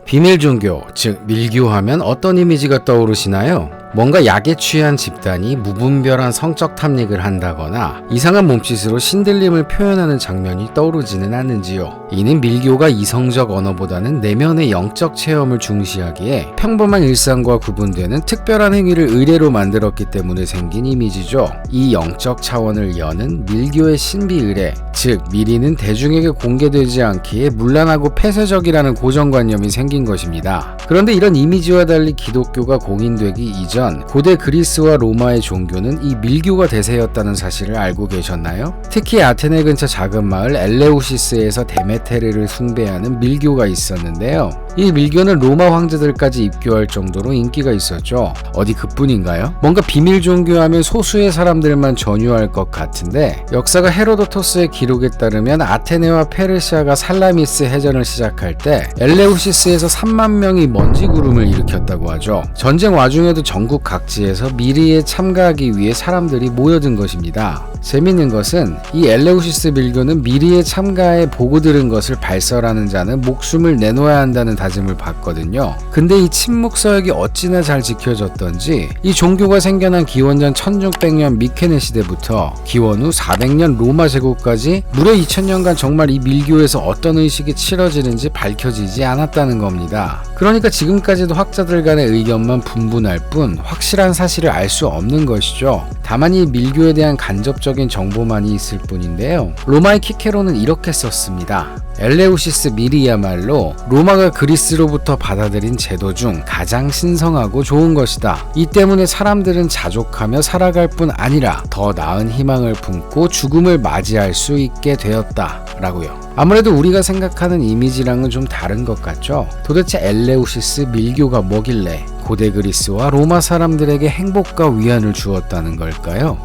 비밀 종교, 즉 밀교하면 어떤 이미지가 떠오르시나요? 뭔가 약에 취한 집단이 무분별한 성적 탐닉을 한다거나 이상한 몸짓으로 신들림을 표현하는 장면이 떠오르지는 않는지요. 이는 밀교가 이성적 언어보다는 내면의 영적 체험을 중시하기에 평범한 일상과 구분되는 특별한 행위를 의례로 만들었기 때문에 생긴 이미지죠. 이 영적 차원을 여는 밀교의 신비 의례, 즉 미리는 대중에게 공개되지 않기에 문란하고 폐쇄적이라는 고정관념이 생긴 것입니다. 그런데 이런 이미지와 달리 기독교가 공인되기 이전 고대 그리스와 로마의 종교는 이 밀교가 대세였다는 사실을 알고 계셨나요? 특히 아테네 근처 작은 마을 엘레우시스에서 데메테르를 숭배하는 밀교가 있었는데요. 이 밀교는 로마 황제들까지 입교할 정도로 인기가 있었죠. 어디 그뿐인가요? 뭔가 비밀 종교하면 소수의 사람들만 전유할 것 같은데 역사가 헤로도토스의 기록에 따르면 아테네와 페르시아가 살라미스 해전을 시작할 때 엘레우시스에서 3만 명이 먼지 구름을 일으켰다고 하죠. 전쟁 와중에도 전국 각지에서 미리에 참가하기 위해 사람들이 모여든 것입니다. 재밌는 것은 이 엘레우시스 밀교는 미리에 참가해 보고 들은 것을 발설하는 자는 목숨을 내놓아야 한다는 다짐을 받거든요. 근데 이 침묵서약이 어찌나 잘 지켜졌던지 이 종교가 생겨난 기원전 1600년 미케네 시대부터 기원 후 400년 로마 제국까지 무려 2000년간 정말 이 밀교에서 어떤 의식이 치러지는지 밝혀지지 않았다는 겁니다. 그러니까 지금까지도 학자들 간의 의견만 분분할 뿐 확실한 사실을 알 수 없는 것이죠. 다만 이 밀교에 대한 간접적인 정보만이 있을 뿐인데요. 로마의 키케로는 이렇게 썼습니다. 엘레우시스 밀이야말로 로마가 그리스로부터 받아들인 제도 중 가장 신성하고 좋은 것이다. 이 때문에 사람들은 자족하며 살아갈 뿐 아니라 더 나은 희망을 품고 죽음을 맞이할 수 있게 되었다. 라고요. 아무래도 우리가 생각하는 이미지랑은 좀 다른 것 같죠? 도대체 엘레우시스 밀교가 뭐길래 고대 그리스와 로마 사람들에게 행복과 위안을 주었다는 걸까요?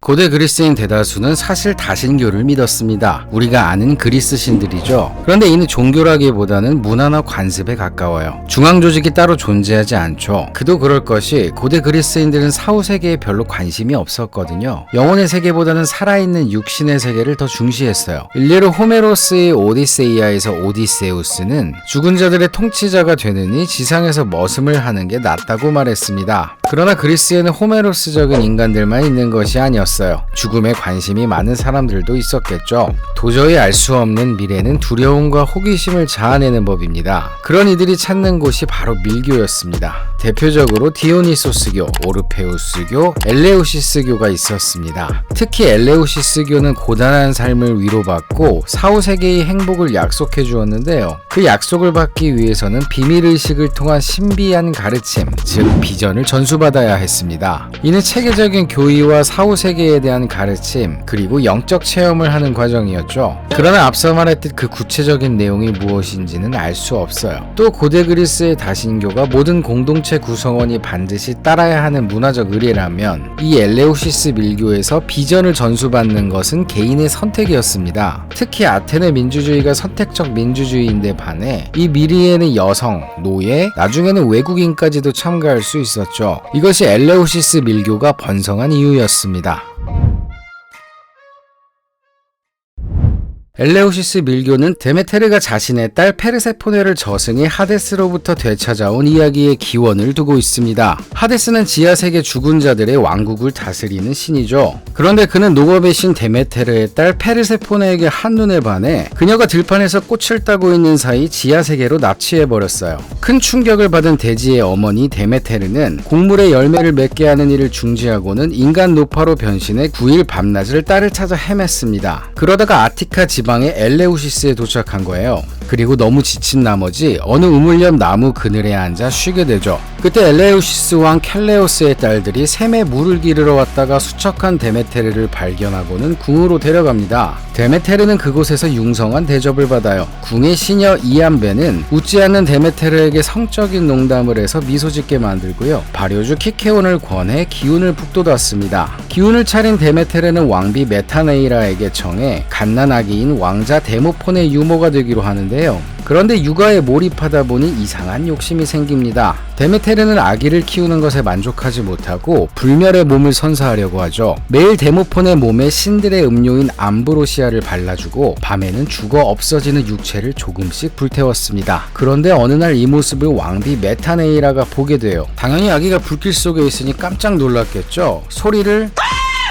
고대 그리스인 대다수는 사실 다신교를 믿었습니다. 우리가 아는 그리스 신들이죠. 그런데 이는 종교라기보다는 문화나 관습에 가까워요. 중앙 조직이 따로 존재하지 않죠. 그도 그럴 것이 고대 그리스인들은 사후세계에 별로 관심이 없었거든요. 영혼의 세계보다는 살아있는 육신의 세계를 더 중시했어요. 일례로 호메로스의 오디세이아에서 오디세우스는 죽은 자들의 통치자가 되느니 지상에서 머슴을 하는 게 낫다고 말했습니다. 그러나 그리스에는 호메로스적인 인간들만 있는 것이 아니었어요. 죽음에 관심이 많은 사람들도 있었겠죠. 도저히 알 수 없는 미래는 두려움과 호기심을 자아내는 법입니다. 그런 이들이 찾는 곳이 바로 밀교였습니다. 대표적으로 디오니소스교, 오르페우스교, 엘레우시스교가 있었습니다. 특히 엘레우시스교는 고단한 삶을 위로받고 사후세계의 행복을 약속해 주었는데요. 그 약속을 받기 위해서는 비밀의식을 통한 신비한 가르침, 즉 비전을 전수받아야 했습니다. 이는 체계적인 교의와 사후세계에 대한 가르침, 그리고 영적 체험을 하는 과정이었죠. 그러나 앞서 말했듯 그 구체적인 내용이 무엇인지는 알 수 없어요. 또 고대 그리스의 다신교가 모든 공동체 구성원이 반드시 따라야 하는 문화적 의례라면 이 엘레우시스 밀교에서 비전을 전수받는 것은 개인의 선택이었습니다. 특히 아테네 민주주의가 선택적 민주주의인데 반해 이 미리에는 여성, 노예, 나중에는 외국인까지도 참가할 수 있었죠. 이것이 엘레우시스 밀교가 번성한 이유였습니다. 엘레우시스 밀교는 데메테르가 자신의 딸 페르세포네를 저승의 하데스로부터 되찾아온 이야기의 기원을 두고 있습니다. 하데스는 지하세계 죽은 자들의 왕국을 다스리는 신이죠. 그런데 그는 농업의 신 데메테르의 딸 페르세포네에게 한눈에 반해 그녀가 들판에서 꽃을 따고 있는 사이 지하세계로 납치해버렸어요. 큰 충격을 받은 대지의 어머니 데메테르는 곡물의 열매를 맺게 하는 일을 중지하고는 인간 노파로 변신해 9일 밤낮을 딸을 찾아 헤맸습니다. 그러다가 아티카 지방의 엘레우시스에 도착한 거예요. 그리고 너무 지친 나머지 어느 우물옆 나무 그늘에 앉아 쉬게 되죠. 그때 엘레우시스 왕 켈레오스의 딸들이 샘에 물을 기르러 왔다가 수척한 데메테르를 발견하고는 궁으로 데려갑니다. 데메테르는 그곳에서 융성한 대접을 받아요. 궁의 시녀 이암베는 웃지 않는 데메테르에게 성적인 농담을 해서 미소 짓게 만들고요. 발효주 키케온을 권해 기운을 북돋았습니다. 기운을 차린 데메테르는 왕비 메타네이라에게 청해 갓난아기인 왕자 데모폰의 유모가 되기로 하는데요. 그런데 육아에 몰입하다 보니 이상한 욕심이 생깁니다. 데메테르는 아기를 키우는 것에 만족하지 못하고 불멸의 몸을 선사하려고 하죠. 매일 데모폰의 몸에 신들의 음료인 암브로시아를 발라주고 밤에는 죽어 없어지는 육체를 조금씩 불태웠습니다. 그런데 어느 날 이 모습을 왕비 메타네이라가 보게 돼요. 당연히 아기가 불길 속에 있으니 깜짝 놀랐겠죠. 소리를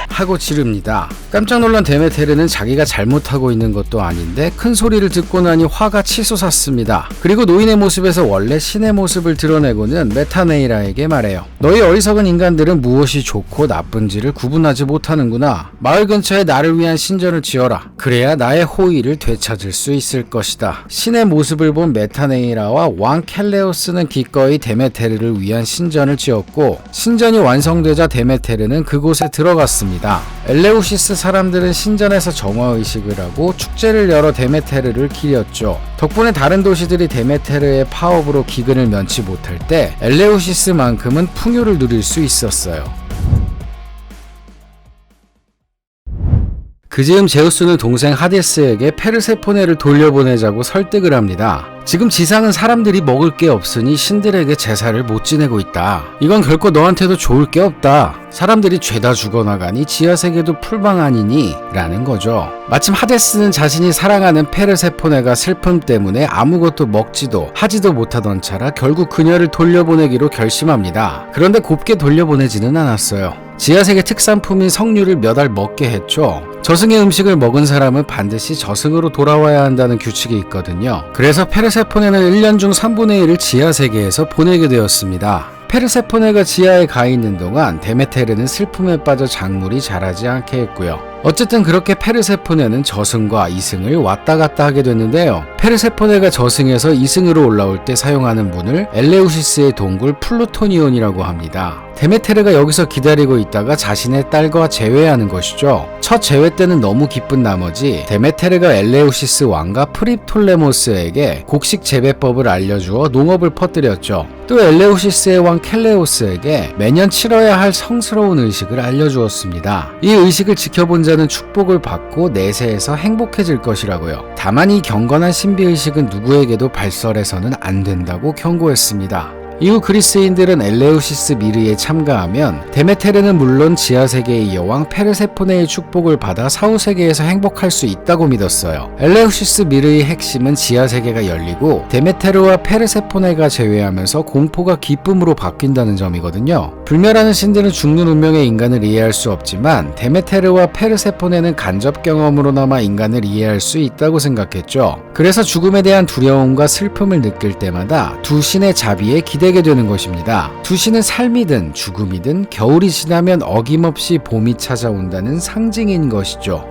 하고 지릅니다. 깜짝 놀란 데메테르는 자기가 잘못하고 있는 것도 아닌데 큰 소리를 듣고 나니 화가 치솟았습니다. 그리고 노인의 모습에서 원래 신의 모습을 드러내고는 메타네이라에게 말해요. 너희 어리석은 인간들은 무엇이 좋고 나쁜지를 구분하지 못하는구나. 마을 근처에 나를 위한 신전을 지어라. 그래야 나의 호의를 되찾을 수 있을 것이다. 신의 모습을 본 메타네이라와 왕 켈레오스는 기꺼이 데메테르를 위한 신전을 지었고, 신전이 완성되자 데메테르는 그곳에 들어갔습니다. 엘레우시스 사람들은 신전에서 정화의식을 하고 축제를 열어 데메테르를 기렸죠. 덕분에 다른 도시들이 데메테르의 파업으로 기근을 면치 못할 때 엘레우시스만큼은 풍요를 누릴 수 있었어요. 그즈음 제우스는 동생 하데스에게 페르세포네를 돌려보내자고 설득을 합니다. 지금 지상은 사람들이 먹을 게 없으니 신들에게 제사를 못 지내고 있다. 이건 결코 너한테도 좋을 게 없다. 사람들이 죄다 죽어나가니 지하세계도 풀방 아니니? 라는 거죠. 마침 하데스는 자신이 사랑하는 페르세포네가 슬픔 때문에 아무것도 먹지도 하지도 못하던 차라 결국 그녀를 돌려보내기로 결심합니다. 그런데 곱게 돌려보내지는 않았어요. 지하세계 특산품인 석류를 몇 알 먹게 했죠. 저승의 음식을 먹은 사람은 반드시 저승으로 돌아와야 한다는 규칙이 있거든요. 그래서 페르세포네는 1년 중 3분의 1을 지하세계에서 보내게 되었습니다. 페르세포네가 지하에 가 있는 동안 데메테르는 슬픔에 빠져 작물이 자라지 않게 했고요. 어쨌든 그렇게 페르세포네는 저승과 이승을 왔다 갔다 하게 됐는데요. 페르세포네가 저승에서 이승으로 올라올 때 사용하는 문을 엘레우시스의 동굴 플루토니온이라고 합니다. 데메테르가 여기서 기다리고 있다가 자신의 딸과 재회하는 것이죠. 첫 재회 때는 너무 기쁜 나머지 데메테르가 엘레우시스 왕과 프립톨레모스에게 곡식 재배법을 알려주어 농업을 퍼뜨렸죠. 또 엘레우시스의 왕 켈레오스에게 매년 치러야 할 성스러운 의식을 알려주었습니다. 이 의식을 지켜본 자는 축복을 받고 내세에서 행복해질 것이라고요. 다만 이 경건한 신비의식은 누구에게도 발설해서는 안 된다고 경고했습니다. 이후 그리스인들은 엘레우시스 미르에 참가하면 데메테르는 물론 지하세계의 여왕 페르세포네의 축복을 받아 사후세계에서 행복할 수 있다고 믿었어요. 엘레우시스 미르의 핵심은 지하세계가 열리고 데메테르와 페르세포네가 제외하면서 공포가 기쁨으로 바뀐다는 점이거든요. 불멸하는 신들은 죽는 운명의 인간을 이해할 수 없지만 데메테르와 페르세포네는 간접 경험으로나마 인간을 이해할 수 있다고 생각했죠. 그래서 죽음에 대한 두려움과 슬픔을 느낄 때마다 두 신의 자비에 기대게 되는 것입니다. 두 신은 삶이든 죽음이든 겨울이 지나면 어김없이 봄이 찾아온다는 상징인 것이죠.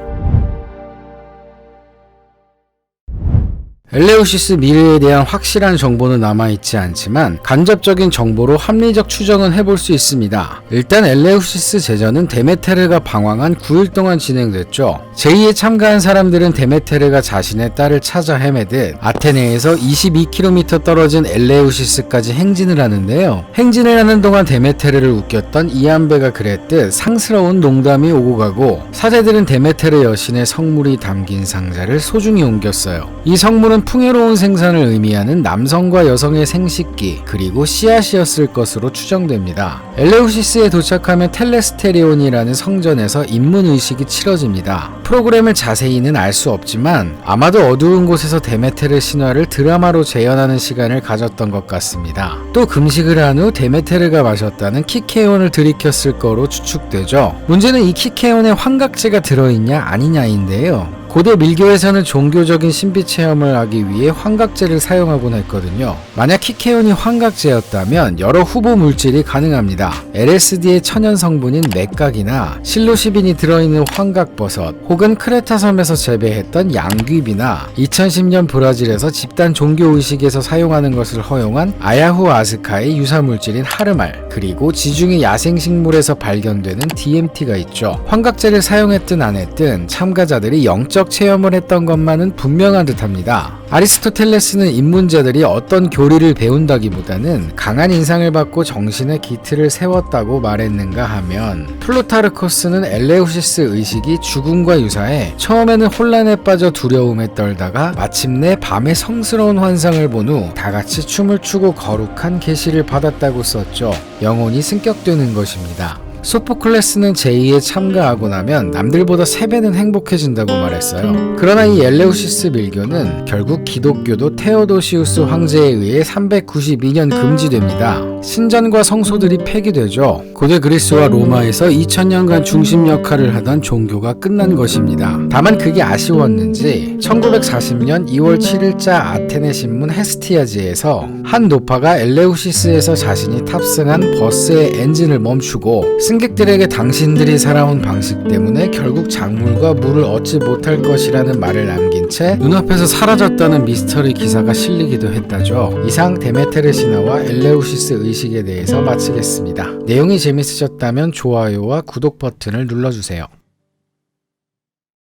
엘레우시스 미르에 대한 확실한 정보는 남아있지 않지만 간접적인 정보로 합리적 추정은 해볼 수 있습니다. 일단 엘레우시스 제전은 데메테르가 방황한 9일 동안 진행됐죠. 제의에 참가한 사람들은 데메테르가 자신의 딸을 찾아 헤매듯 아테네에서 22km 떨어진 엘레우시스까지 행진을 하는데요. 행진을 하는 동안 데메테르를 웃겼던 이안베가 그랬듯 상스러운 농담이 오고 가고, 사제들은 데메테르 여신의 성물이 담긴 상자를 소중히 옮겼어요. 이 성물은 풍요로운 생산을 의미하는 남성과 여성의 생식기 그리고 씨앗이었을 것으로 추정됩니다. 엘레우시스에 도착하면 텔레스테리온이라는 성전에서 입문의식이 치러집니다. 프로그램을 자세히는 알 수 없지만 아마도 어두운 곳에서 데메테르 신화를 드라마로 재현하는 시간을 가졌던 것 같습니다. 또 금식을 한 후 데메테르가 마셨다는 키케온을 들이켰을 거로 추측되죠. 문제는 이 키케온에 환각제가 들어있냐 아니냐인데요. 고대 밀교에서는 종교적인 신비 체험을 하기 위해 환각제를 사용하곤 했거든요. 만약 키케온이 환각제였다면 여러 후보 물질이 가능합니다. LSD의 천연 성분인 맥각이나 실로시빈이 들어있는 환각버섯, 혹은 크레타 섬에서 재배했던 양귀비나 2010년 브라질에서 집단 종교의식에서 사용하는 것을 허용한 아야후아스카의 유사물질인 하르말, 그리고 지중해 야생식물에서 발견되는 DMT가 있죠. 환각제를 사용했든 안 했든 참가자들이 0. 직접 체험을 했던 것만은 분명한 듯합니다. 아리스토텔레스는 인문자들이 어떤 교리를 배운다기보다는 강한 인상을 받고 정신의 기틀을 세웠다고 말했는가 하면, 플루타르코스는 엘레우시스 의식이 죽음과 유사해 처음에는 혼란에 빠져 두려움에 떨다가 마침내 밤의 성스러운 환상을 본 후 다같이 춤을 추고 거룩한 계시를 받았다고 썼죠. 영혼이 승격되는 것입니다. 소포클레스는 제의에 참가하고 나면 남들보다 3배는 행복해진다고 말했어요. 그러나 이 엘레우시스 밀교는 결국 기독교도 테오도시우스 황제에 의해 392년 금지됩니다. 신전과 성소들이 폐기되죠. 고대 그리스와 로마에서 2000년간 중심 역할을 하던 종교가 끝난 것입니다. 다만 그게 아쉬웠는지 1940년 2월 7일자 아테네 신문 헤스티아지에서 한 노파가 엘레우시스에서 자신이 탑승한 버스의 엔진을 멈추고 승객들에게 당신들이 살아온 방식 때문에 결국 작물과 물을 얻지 못할 것이라는 말을 남긴 채 눈앞에서 사라졌다는 미스터리 기사가 실리기도 했다죠. 이상 데메테르 신화와 엘레우시스 의식에 대해서 마치겠습니다. 내용이 재밌으셨다면 좋아요와 구독 버튼을 눌러주세요.